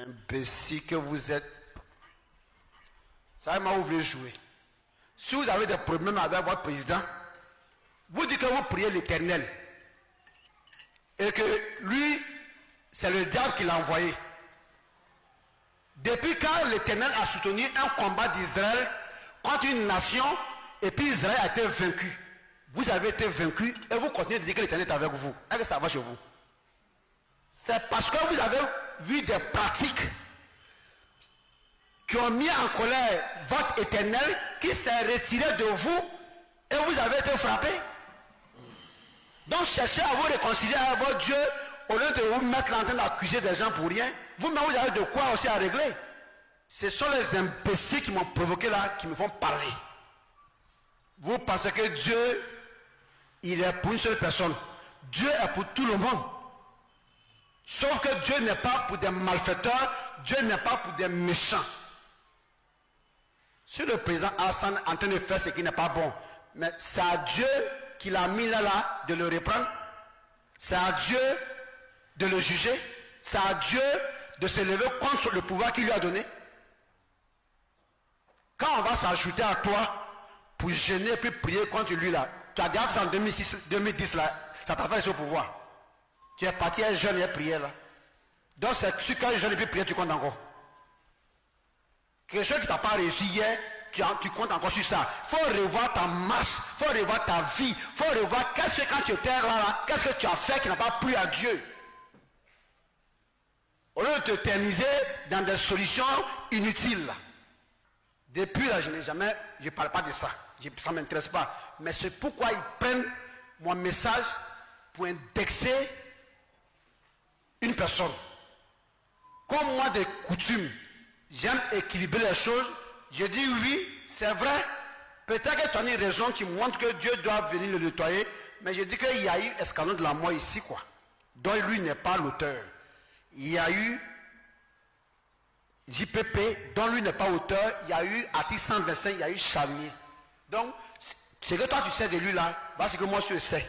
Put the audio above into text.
Imbécile que vous êtes. Ça m'a ouvert jouer. Si vous avez des problèmes avec votre président, vous dites que vous priez l'Éternel. Et que lui, c'est le diable qui l'a envoyé. Depuis quand l'Éternel a soutenu un combat d'Israël contre une nation, et puis Israël a été vaincu. Vous avez été vaincu et vous continuez de dire que l'Éternel est avec vous. Est-ce que ça va chez vous? C'est parce que vous avez vu des pratiques qui ont mis en colère votre Éternel, qui s'est retiré de vous et vous avez été frappé. Donc cherchez à vous réconcilier avec votre Dieu au lieu de vous mettre en train d'accuser des gens pour rien. Vous-même vous avez de quoi aussi à régler. Ce sont les imbéciles qui m'ont provoqué là, qui me font parler. Vous pensez que Dieu, il est pour une seule personne. Dieu est pour tout le monde. Sauf que Dieu n'est pas pour des malfaiteurs, Dieu n'est pas pour des méchants. Si le président Hassan est en train de faire ce qui n'est pas bon, mais c'est à Dieu qu'il a mis là de le reprendre. C'est à Dieu de le juger. C'est à Dieu de se lever contre le pouvoir qu'il lui a donné. Quand on va s'ajouter à toi pour gêner et puis prier contre lui là, tu as gardé en 2010 là, ça t'a fait ce pouvoir. Tu es parti un jeune et prié là. Donc c'est sur quel jeune et puis prier tu comptes encore. Quelque chose qui t'a pas réussi hier, tu comptes encore sur ça. Il faut revoir ta marche, il faut revoir ta vie, il faut revoir qu'est-ce que quand tu étais là, qu'est-ce que tu as fait qui n'a pas plu à Dieu. Au lieu de t'éterniser dans des solutions inutiles. Depuis là, je ne parle pas de ça. Ça ne m'intéresse pas. Mais c'est pourquoi ils prennent mon message pour indexer une personne. Comme moi de coutume, j'aime équilibrer les choses. Je dis oui, c'est vrai. Peut-être que tu as une raison qui montre que Dieu doit venir le nettoyer. Mais je dis qu'il y a eu escalon de la mort ici, quoi. Donc lui n'est pas l'auteur. Il y a eu JPP, dont lui n'est pas auteur. Il y a eu article 125, il y a eu Charnier. Donc, ce que toi tu sais de lui là, voilà ce que moi je sais.